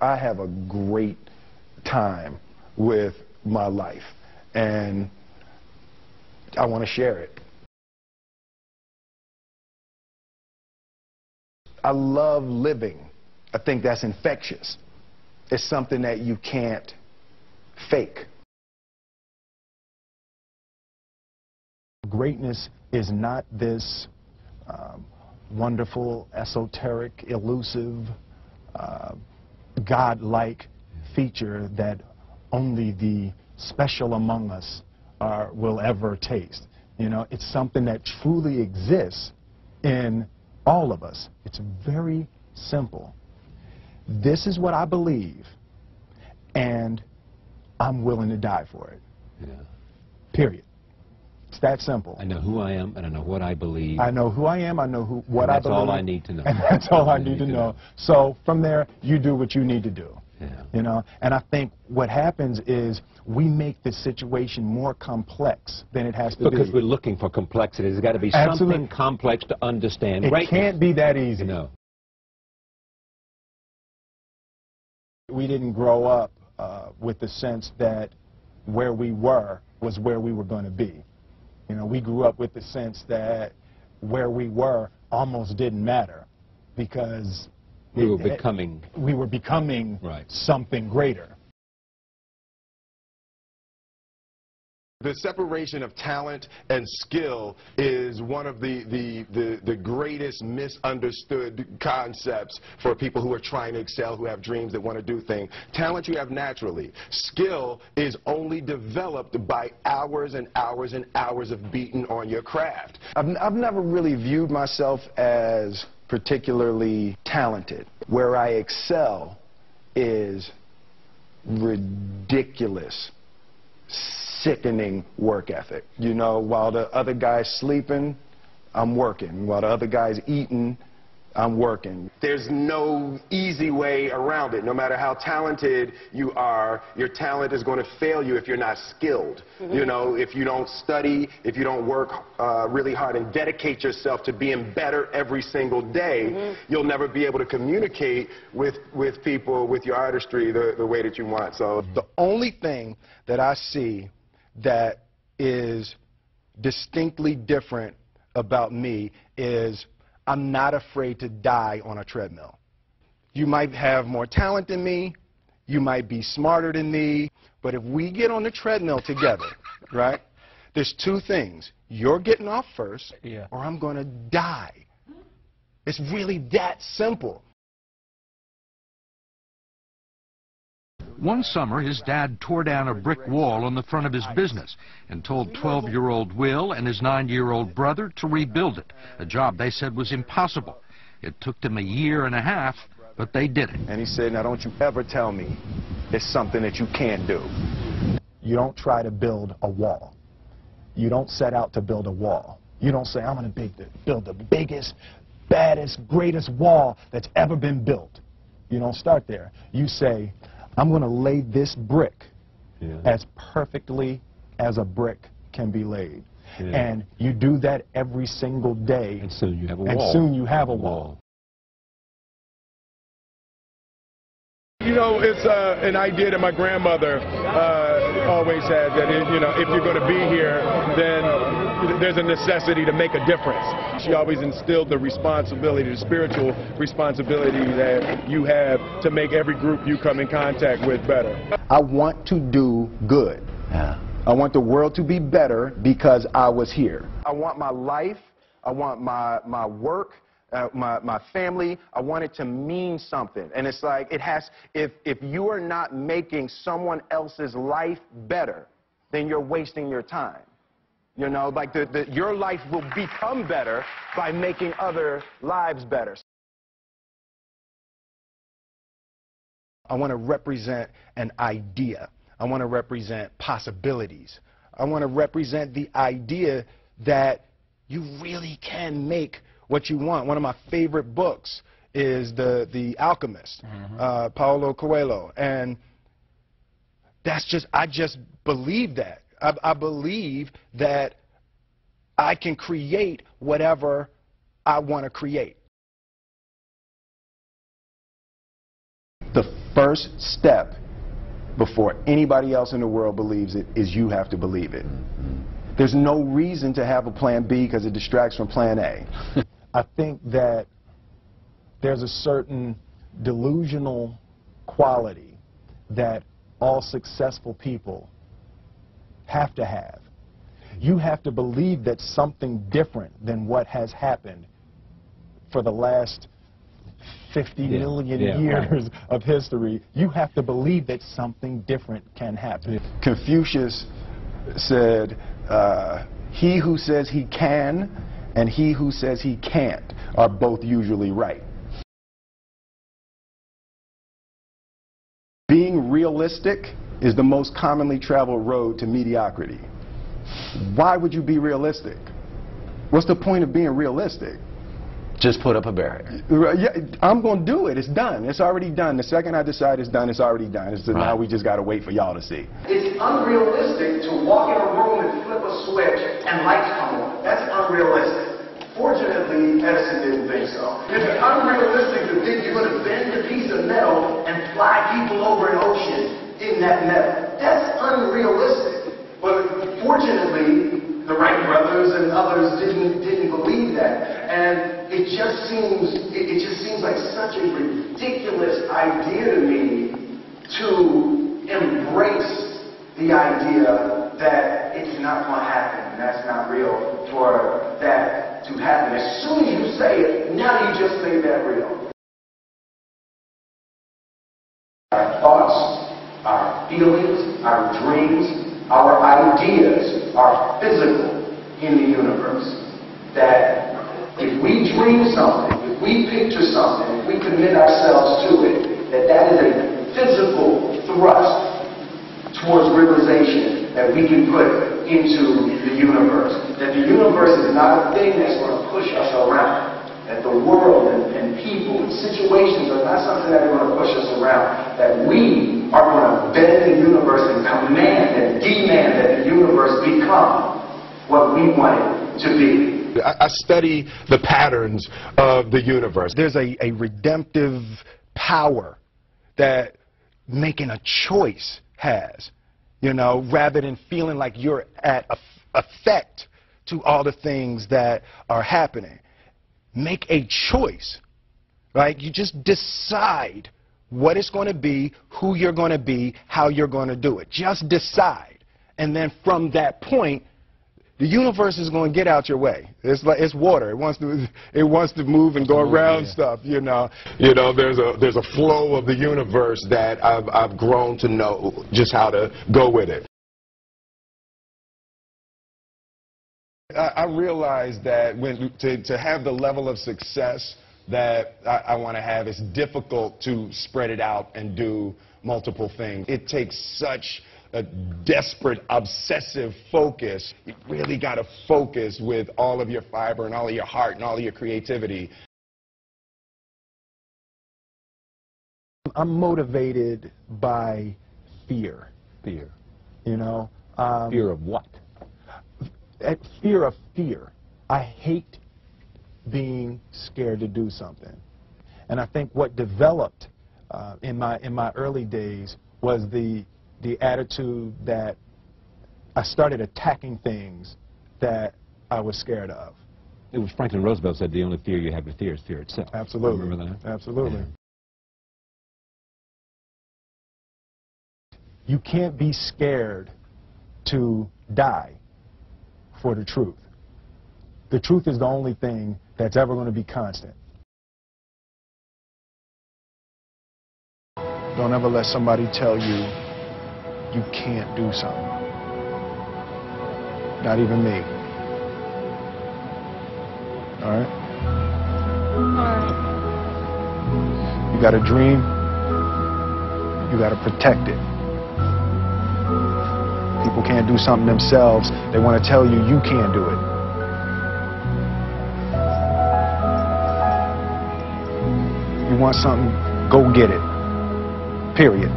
I have a great time with my life, and I want to share it. I love living. I think that's infectious. It's something that you can't fake. Greatness is not this wonderful, esoteric, elusive, God-like feature that only the special among us will ever taste. You know, it's something that truly exists in all of us. It's very simple. This is what I believe, and I'm willing to die for it. Yeah. Period. It's that simple. I know who I am, and I know what I believe. I know who I am, I know what I believe. That's all I need to know. And that's all I need to know. So from there, you do what you need to do. Yeah. You know, and I think what happens is we make the situation more complex than it has to be. Because we're looking for complexity. There's got to be something complex to understand. It can't be that easy. No. We didn't grow up with the sense that where we were was where we were going to be. You know, we grew up with the sense that where we were almost didn't matter because we were becoming right. Something greater. The separation of talent and skill is one of the greatest misunderstood concepts for people who are trying to excel, who have dreams, that want to do things. Talent you have naturally. Skill is only developed by hours and hours and hours of beating on your craft. I've never really viewed myself as particularly talented. Where I excel is ridiculous, sickening work ethic. You know, while the other guy's sleeping, I'm working. While the other guy's eating, I'm working. There's no easy way around it. No matter how talented you are, your talent is going to fail you if you're not skilled. Mm-hmm. You know, if you don't study, if you don't work really hard and dedicate yourself to being better every single day, mm-hmm. you'll never be able to communicate with people, with your artistry, the way that you want. So the only thing that I see that is distinctly different about me is I'm not afraid to die on a treadmill. You might have more talent than me, you might be smarter than me, but if we get on the treadmill together, right, there's two things. You're getting off first, or I'm going to die. It's really that simple. One summer, his dad tore down a brick wall on the front of his business and told 12-year-old Will and his 9-year-old brother to rebuild it, a job they said was impossible. It took them 1.5 years, but they did it. And he said, now don't you ever tell me it's something that you can't do. You don't try to build a wall. You don't set out to build a wall. You don't say, I'm going to build the biggest, baddest, greatest wall that's ever been built. You don't start there. You say, I'm going to lay this brick as perfectly as a brick can be laid. Yeah. And you do that every single day. And soon you have a wall. And soon you have a wall. You know, it's an idea that my grandmother always had, that if you're going to be here, then there's a necessity to make a difference. She always instilled the responsibility, the spiritual responsibility that you have to make every group you come in contact with better. I want to do good. Yeah. I want the world to be better because I was here. I want my life, I want my work, my family, I want it to mean something. And it's like, if you are not making someone else's life better, then you're wasting your time. You know, like your life will become better by making other lives better. I want to represent an idea. I want to represent possibilities. I want to represent the idea that you really can make what you want. One of my favorite books is The Alchemist, Paulo Coelho, and I just believe that. I believe that I can create whatever I want to create. The first step before anybody else in the world believes it is you have to believe it. There's no reason to have a plan B because it distracts from plan A. I think that there's a certain delusional quality that all successful people have to have. You have to believe that something different than what has happened for the last 50 million years of history. You have to believe that something different can happen. Confucius said, he who says he can and he who says he can't are both usually right. Being realistic is the most commonly traveled road to mediocrity. Why would you be realistic? What's the point of being realistic? Just put up a barrier. Yeah, I'm going to do it. It's done. It's already done. The second I decide it's done, it's already done. So now we just got to wait for y'all to see. It's unrealistic to walk in a room and flip a switch and lights come on. That's unrealistic. Fortunately, Edison didn't think so. It's unrealistic to think you're going to bend a piece of metal and fly people over an ocean in that metal. That's unrealistic. But fortunately, the Wright brothers and others didn't believe that. And it just seems like such a ridiculous idea to me to embrace the idea that it's not going to happen. That's not real for that to happen. As soon as you say it, now you just made that real. Our thoughts, our feelings, our dreams, our ideas are physical in the universe. That if we dream something, if we picture something, if we commit ourselves to it, that is a physical thrust towards realization that we can put into the universe. That the universe is not a thing that's going to push us around. That the world and people and situations are not something that are going to push us around. That we are going to bend the universe and command and demand that the universe become what we want it to be. I study the patterns of the universe. There's a redemptive power that making a choice has, you know, rather than feeling like you're at effect to all the things that are happening. Make a choice, right? You just decide what it's going to be, who you're going to be, how you're going to do it. Just decide. And then from that point, the universe is going to get out your way. It's like it's water. It wants to move and go around stuff, you know. You know, there's a flow of the universe that I've grown to know just how to go with it. I realized that to have the level of success that I want to have, it's difficult to spread it out and do multiple things. It takes such a desperate, obsessive focus. You really got to focus with all of your fiber and all of your heart and all of your creativity. I'm motivated by fear. Fear. You know? Fear of what? Fear of fear. I hate being scared to do something. And I think what developed in my early days was the attitude that I started attacking things that I was scared of. It was Franklin Roosevelt said the only fear you have to fear is fear itself. Absolutely. Remember that? Absolutely. Yeah. You can't be scared to die for the truth. The truth is the only thing that's ever going to be constant. Don't ever let somebody tell you you can't do something. Not even me. All right? You got a dream, you got to protect it. People can't do something themselves. They want to tell you you can't do it. You want something, go get it. Period.